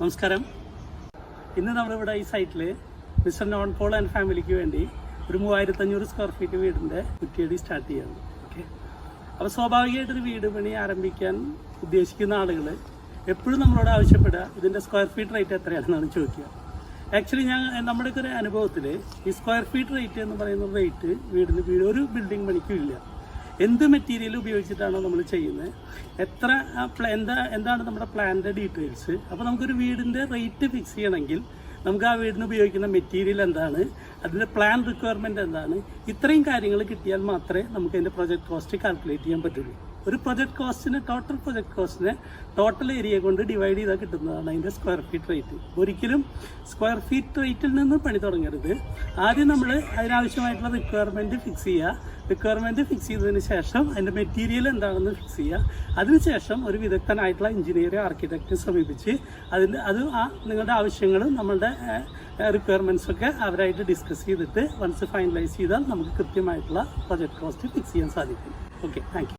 നമസ്കാരം. ഇന്ന് നമ്മളിവിടെ ഈ സൈറ്റിൽ മിസ്റ്റർ നോൺ പോൾ ആൻഡ് ഫാമിലിക്ക് വേണ്ടി ഒരു 3500 സ്ക്വയർ ഫീറ്റ് വീടിൻ്റെ കുറ്റിയടി സ്റ്റാർട്ട് ചെയ്യാണ്. ഓക്കെ, അപ്പോൾ സ്വാഭാവികമായിട്ടൊരു വീട് പണി ആരംഭിക്കാൻ ഉദ്ദേശിക്കുന്ന ആളുകൾ എപ്പോഴും നമ്മളോട് ആവശ്യപ്പെടുക ഇതിൻ്റെ സ്ക്വയർ ഫീറ്റ് റേറ്റ് എത്രയാണെന്നാണ് ചോദിക്കുക. ആക്ച്വലി നമ്മുടെയൊക്കെ ഒരു അനുഭവത്തിൽ ഈ സ്ക്വയർ ഫീറ്റ് റേറ്റ് എന്ന് പറയുന്ന റേറ്റ് ഒരു ബിൽഡിംഗ് പണിക്കും ഇല്ല. എന്ത് മെറ്റീരിയൽ ഉപയോഗിച്ചിട്ടാണോ നമ്മൾ ചെയ്യുന്നത്, എന്താണ് നമ്മുടെ പ്ലാനിൻ്റെ ഡീറ്റെയിൽസ്. അപ്പോൾ നമുക്കൊരു വീടിൻ്റെ റേറ്റ് ഫിക്സ് ചെയ്യണമെങ്കിൽ നമുക്ക് ആ വീടിന് ഉപയോഗിക്കുന്ന മെറ്റീരിയൽ എന്താണ്, അതിൻ്റെ പ്ലാൻ റിക്വയർമെൻറ്റ് എന്താണ്, ഇത്രയും കാര്യങ്ങൾ കിട്ടിയാൽ മാത്രമേ നമുക്ക് അതിൻ്റെ പ്രൊജക്ട് കോസ്റ്റ് കാൽക്കുലേറ്റ് ചെയ്യാൻ പറ്റുള്ളൂ. ഒരു പ്രൊജക്ട് കോസ്റ്റിനെ ടോട്ടൽ ഏരിയ കൊണ്ട് ഡിവൈഡ് ചെയ്താൽ കിട്ടുന്നതാണ് അതിൻ്റെ സ്ക്വയർ ഫീറ്റ് റേറ്റ്. ഒരിക്കലും സ്ക്വയർ ഫീറ്റ് റേറ്റിൽ നിന്ന് പണി തുടങ്ങരുത്. ആദ്യം നമ്മൾ അതിനാവശ്യമായിട്ടുള്ള റിക്വയർമെൻറ്റ് ഫിക്സ് ചെയ്യുക. റിക്വയർമെൻറ്റ് ഫിക്സ് ചെയ്തതിന് ശേഷം അതിൻ്റെ മെറ്റീരിയൽ എന്താണെന്ന് ഫിക്സ് ചെയ്യുക. അതിനുശേഷം ഒരു വിദഗ്ധനായിട്ടുള്ള എഞ്ചിനീയറെ ആർക്കിടെക്റ്റിനെ സമീപിച്ച് നിങ്ങളുടെ ആവശ്യങ്ങളും നമ്മളുടെ റിക്വയർമെൻറ്റ്സൊക്കെ അവരായിട്ട് ഡിസ്കസ് ചെയ്തിട്ട് വൺസ് ഫൈനലൈസ് ചെയ്താൽ നമുക്ക് കൃത്യമായിട്ടുള്ള പ്രൊജക്ട് കോസ്റ്റ് ഫിക്സ് ചെയ്യാൻ സാധിക്കും. Okay, thank you.